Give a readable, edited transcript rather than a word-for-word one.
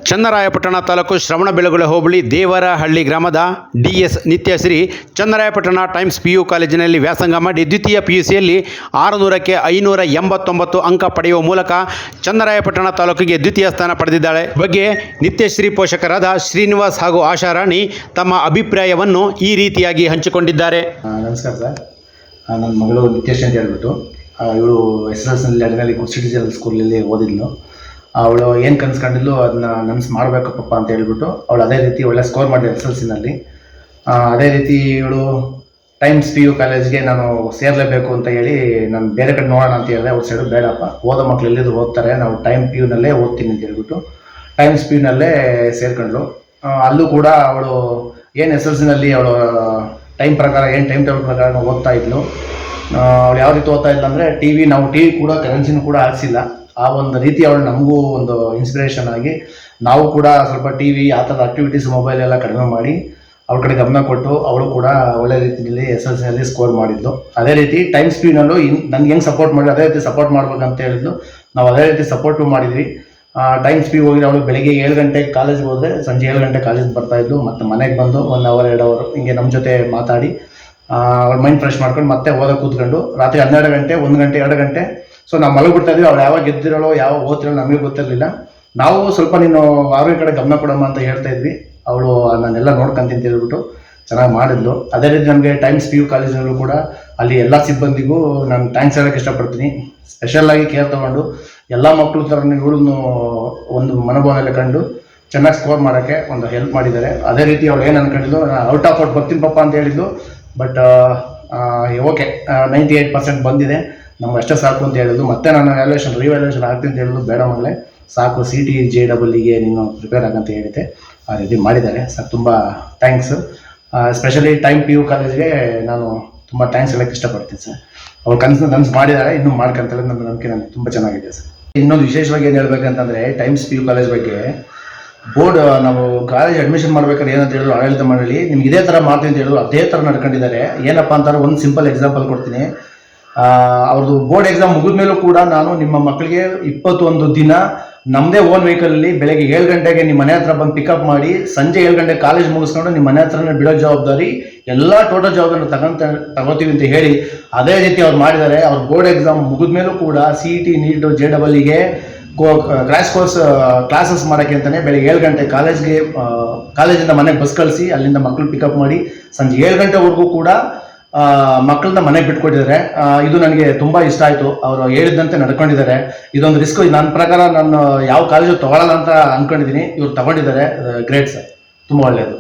ಚನ್ನರಾಯಪಟ್ಟಣ ತಾಲೂಕು ಶ್ರವಣಬೆಳಗೊಳ ಹೋಬಳಿ ದೇವರಹಳ್ಳಿ ಗ್ರಾಮದ DS Nithyashree Channarayapatna Times PU ಕಾಲೇಜಿನಲ್ಲಿ ವ್ಯಾಸಂಗ ಮಾಡಿ ದ್ವಿತೀಯ PUCಯಲ್ಲಿ 600ಕ್ಕೆ 589 ಅಂಕ ಪಡೆಯುವ ಮೂಲಕ ಚನ್ನರಾಯಪಟ್ಟಣ ತಾಲೂಕಿಗೆ ದ್ವಿತೀಯ ಸ್ಥಾನ ಪಡೆದಿದ್ದಾಳೆ. ಬಗ್ಗೆ ನಿತ್ಯಶ್ರೀ ಪೋಷಕರಾದ ಶ್ರೀನಿವಾಸ್ ಹಾಗೂ ಆಶಾರಾಣಿ ತಮ್ಮ ಅಭಿಪ್ರಾಯವನ್ನು ಈ ರೀತಿಯಾಗಿ ಹಂಚಿಕೊಂಡಿದ್ದಾರೆ. ನಮಸ್ಕಾರ ಸರ್, ನನ್ನ ಮಗಳು ನಿತ್ಯಶ್ರೀ ಅಂತ ಹೇಳ್ಬಿಟ್ಟು ಇವಳು SSLC ಲಡ್ನಲ್ಲಿ ಸಿಟಿಜನ್ ಸ್ಕೂಲಲ್ಲಿ ಓದಿದ್ಲು. ಅವಳು ಏನು ಕನ್ಸ್ಕೊಂಡಿದ್ಲು ಅದನ್ನ ನನಸು ಮಾಡಬೇಕಪ್ಪ ಅಂತ ಹೇಳ್ಬಿಟ್ಟು ಅವಳು ಅದೇ ರೀತಿ ಒಳ್ಳೆ ಸ್ಕೋರ್ ಮಾಡಿದೆ SSLCನಲ್ಲಿ. ಅದೇ ರೀತಿ ಇವಳು ಟೈಮ್ಸ್ PU ಕಾಲೇಜ್ಗೆ ನಾನು ಸೇರಲೇಬೇಕು ಅಂತ ಹೇಳಿ ನಾನು ಬೇರೆ ಕಡೆ ನೋಡೋಣ ಅಂತ ಹೇಳಿದೆ. ಅವ್ರ ಸೈಡು ಬೇಡಪ್ಪ, ಓದೋ ಮಕ್ಳು ಎಲ್ಲಿದ್ರು ಓದ್ತಾರೆ, ನಾವು ಟೈಮ್ PUನಲ್ಲೇ ಓದ್ತೀನಿ ಅಂತ ಹೇಳ್ಬಿಟ್ಟು ಟೈಮ್ಸ್ PUನಲ್ಲೇ ಸೇರ್ಕೊಂಡ್ಳು. ಅಲ್ಲೂ ಕೂಡ ಅವಳು ಏನು SSLCನಲ್ಲಿ ಅವಳು ಟೈಮ್ ಪ್ರಕಾರ ಏನು ಟೈಮ್ ಟೇಬಲ್ ಪ್ರಕಾರ ಓದ್ತಾ ಇದ್ಲು. ಅವಳು ಯಾವ ರೀತಿ ಓದ್ತಾ ಇಲ್ಲ ಅಂದರೆ ನಾವು ಟಿ ವಿ ಕೂಡ ಕರೆನ್ಸಿನೂ ಕೂಡ ಹಾಕ್ಸಿಲ್ಲ. ಆ ಒಂದು ರೀತಿ ಅವಳು ನಮಗೂ ಒಂದು ಇನ್ಸ್ಪಿರೇಷನ್ ಆಗಿ ನಾವು ಕೂಡ ಸ್ವಲ್ಪ ಟಿ ವಿ ಆ ಥರದ ಆಕ್ಟಿವಿಟೀಸ್ ಮೊಬೈಲ್ ಎಲ್ಲ ಕಡಿಮೆ ಮಾಡಿ ಅವ್ಳ ಕಡೆ ಗಮನ ಕೊಟ್ಟು ಅವಳು ಕೂಡ ಒಳ್ಳೆ ರೀತಿಯಲ್ಲಿ SSLCನಲ್ಲಿ ಸ್ಕೋರ್ ಮಾಡಿದ್ಲು. ಅದೇ ರೀತಿ ಟೈಮ್ಸ್ PUನಲ್ಲೂ ನನಗೆ ಹೆಂಗೆ ಸಪೋರ್ಟ್ ಮಾಡಿ ಅದೇ ರೀತಿ ಸಪೋರ್ಟ್ ಮಾಡ್ಬೇಕಂತ ಹೇಳಿದ್ಲು. ನಾವು ಅದೇ ರೀತಿ ಸಪೋರ್ಟು ಮಾಡಿದ್ವಿ. ಟೈಮ್ಸ್ PU ಹೋಗಿ ಅವಳು ಬೆಳಿಗ್ಗೆ 7 ಗಂಟೆಗೆ ಕಾಲೇಜ್ಗೆ ಹೋದರೆ ಸಂಜೆ 7 ಗಂಟೆ ಕಾಲೇಜ್ಗೆ ಬರ್ತಾಯಿದ್ಲು. ಮತ್ತು ಮನೆಗೆ ಬಂದು 1 ಅವರ್ 2 ಅವರ್ ಹಿಂಗೆ ನಮ್ಮ ಜೊತೆ ಮಾತಾಡಿ ಅವ್ಳ ಮೈಂಡ್ ಫ್ರೆಶ್ ಮಾಡ್ಕೊಂಡು ಮತ್ತೆ ಓದೋಕೆ ಕೂತ್ಕೊಂಡು ರಾತ್ರಿ 12 ಗಂಟೆ 1 ಗಂಟೆ 2 ಗಂಟೆ ಸೊ ನಾವು ಮಲಗಿಬಿಡ್ತಾ ಇದ್ವಿ. ಅವಳು ಯಾವಾಗ ಗೆದ್ದಿರೋಳು ಯಾವಾಗ ಓದ್ತಿರೋಳು ನಮಗೆ ಗೊತ್ತಿರಲಿಲ್ಲ. ನಾವು ಸ್ವಲ್ಪ ನೀನು ಆರೋಗ್ಯ ಕಡೆ ಗಮನ ಕೊಡಮ್ಮ ಅಂತ ಹೇಳ್ತಾ ಇದ್ವಿ. ಅವಳು ನಾನೆಲ್ಲ ನೋಡ್ಕೊಂತೀನಿ ಅಂತ ಹೇಳ್ಬಿಟ್ಟು ಚೆನ್ನಾಗಿ ಮಾಡಿದ್ಲು. ಅದೇ ರೀತಿ ನಮಗೆ ಟೈಮ್ಸ್ PU ಕಾಲೇಜಿನಲ್ಲೂ ಕೂಡ ಅಲ್ಲಿ ಎಲ್ಲ ಸಿಬ್ಬಂದಿಗೂ ನಾನು ಥ್ಯಾಂಕ್ಸ್ ಹೇಳೋಕ್ಕೆ ಇಷ್ಟಪಡ್ತೀನಿ. ಸ್ಪೆಷಲ್ಲಾಗಿ ಕೇರ್ ತೊಗೊಂಡು ಎಲ್ಲ ಮಕ್ಕಳು ಥರ ಇವಳನ್ನು ಒಂದು ಮನೋಭಾವನೆಲ್ಲ ಕಂಡು ಚೆನ್ನಾಗಿ ಸ್ಕೋರ್ ಮಾಡೋಕ್ಕೆ ಒಂದು ಹೆಲ್ಪ್ ಮಾಡಿದ್ದಾರೆ. ಅದೇ ರೀತಿ ಅವಳು ಏನು ಅನ್ಕೊಂಡಿದ್ದು ಔಟ್ ಆಫ್ ಔಟ್ ಬರ್ತೀನಿ ಪಪ್ಪ ಅಂತ ಹೇಳಿದ್ದು. ಬಟ್ ಓಕೆ 98% ಬಂದಿದೆ, ನಮ್ಗೆ ಅಷ್ಟೇ ಸಾಕು ಅಂತ ಹೇಳಿದ್ರು. ಮತ್ತೆ ನಾನು ರಿವ್ಯಾಲ್ಯೂಯೇಷನ್ ಆಗ್ತೀನಿ ಅಂತ ಹೇಳಿದ್ರು. ಬೇಡ ಮಗಳೇ ಸಾಕು, CT JEEಗೆ ನೀನು ಪ್ರಿಪೇರ್ ಆಗಂತ ಹೇಳಿದ್ದೆ. ಆ ರೀತಿ ಮಾಡಿದ್ದಾರೆ ಸರ್, ತುಂಬ ಥ್ಯಾಂಕ್ಸ್. ಸ್ಪೆಷಲಿ ಟೈಮ್ PU ಕಾಲೇಜ್ಗೆ ನಾನು ತುಂಬ ಥ್ಯಾಂಕ್ಸ್ ಹೇಳೋಕ್ಕೆ ಇಷ್ಟಪಡ್ತೀನಿ ಸರ್. ಅವ್ರು ಕನಸು ಮಾಡಿದ್ದಾರೆ, ಇನ್ನೂ ಮಾಡ್ಕೊಂತಾರೆ. ನನ್ನ ನಂಬಿಕೆ ನನಗೆ ತುಂಬ ಚೆನ್ನಾಗಿದೆ ಸರ್. ಇನ್ನೊಂದು ವಿಶೇಷವಾಗಿ ಏನು ಹೇಳ್ಬೇಕಂತಂದರೆ ಟೈಮ್ಸ್ PU ಕಾಲೇಜ್ ಬಗ್ಗೆ ಬೋರ್ಡ್ ನಾವು ಕಾಲೇಜ್ ಅಡ್ಮಿಷನ್ ಮಾಡ್ಬೇಕಾದ್ರೆ ಏನಂತ ಹೇಳಿದ್ರು ಆಡಳಿತ ಮಂಡಳಿ ನಿಮ್ಗೆ ಇದೇ ಥರ ಮಾಡ್ತೀನಿ ಅಂತ ಹೇಳಿದ್ರು. ಅದೇ ಥರ ನಡ್ಕೊಂಡಿದ್ದಾರೆ. ಏನಪ್ಪ ಅಂತಾರೆ ಒಂದು ಸಿಂಪಲ್ ಎಕ್ಸಾಂಪಲ್ ಕೊಡ್ತೀನಿ. ಅವ್ರದ್ದು ಬೋರ್ಡ್ ಎಕ್ಸಾಮ್ ಮುಗಿದ ಮೇಲೂ ಕೂಡ ನಾನು ನಿಮ್ಮ ಮಕ್ಕಳಿಗೆ 21 ದಿನ ನಮ್ಮದೇ ಓನ್ ವೆಹಿಕಲಲ್ಲಿ ಬೆಳಗ್ಗೆ 7 ಗಂಟೆಗೆ ನಿಮ್ಮ ಮನೆ ಹತ್ರ ಬಂದು ಪಿಕಪ್ ಮಾಡಿ ಸಂಜೆ 7 ಗಂಟೆಗೆ ಕಾಲೇಜ್ ಮುಗಿಸ್ಕೊಂಡು ನಿಮ್ಮ ಮನೆ ಹತ್ರನೇ ಬಿಡೋ ಜವಾಬ್ದಾರಿ ಎಲ್ಲ ಟೋಟಲ್ ಜವಾಬ್ದಾರಿ ತಗೋತೀವಿ ಅಂತ ಹೇಳಿ ಅದೇ ರೀತಿ ಅವ್ರು ಮಾಡಿದ್ದಾರೆ. ಅವ್ರ ಬೋರ್ಡ್ ಎಕ್ಸಾಮ್ ಮುಗಿದ ಮೇಲೂ ಕೂಡ CET NEET JEEಗೆ ಕ್ರ್ಯಾಶ್ ಕೋರ್ಸ್ ಕ್ಲಾಸಸ್ ಮಾಡೋಕ್ಕೆ ಅಂತಲೇ ಬೆಳಗ್ಗೆ 7 ಗಂಟೆ ಕಾಲೇಜಿಂದ ಮನೆಗೆ ಬಸ್ ಕಳಿಸಿ ಅಲ್ಲಿಂದ ಮಕ್ಕಳು ಪಿಕಪ್ ಮಾಡಿ ಸಂಜೆ 7 ಗಂಟೆವರೆಗೂ ಕೂಡ ಮಕ್ಕಳನ್ನ ಮನೆಗೆ ಬಿಟ್ಕೊಟ್ಟಿದ್ದಾರೆ. ಇದು ನನಗೆ ತುಂಬ ಇಷ್ಟ ಆಯಿತು. ಅವರು ಹೇಳಿದ್ದಂತೆ ನಡ್ಕೊಂಡಿದ್ದಾರೆ. ಇದೊಂದು ರಿಸ್ಕ್ ನನ್ನ ಪ್ರಕಾರ ನಾನು ಯಾವ ಕಾಲೇಜು ತೊಗೊಳ್ಳಲ್ಲ ಅಂತ ಅಂದ್ಕೊಂಡಿದ್ದೀನಿ. ಇವ್ರು ತಗೊಂಡಿದ್ದಾರೆ. ಗ್ರೇಟ್ ಸರ್, ತುಂಬ ಒಳ್ಳೆಯದು.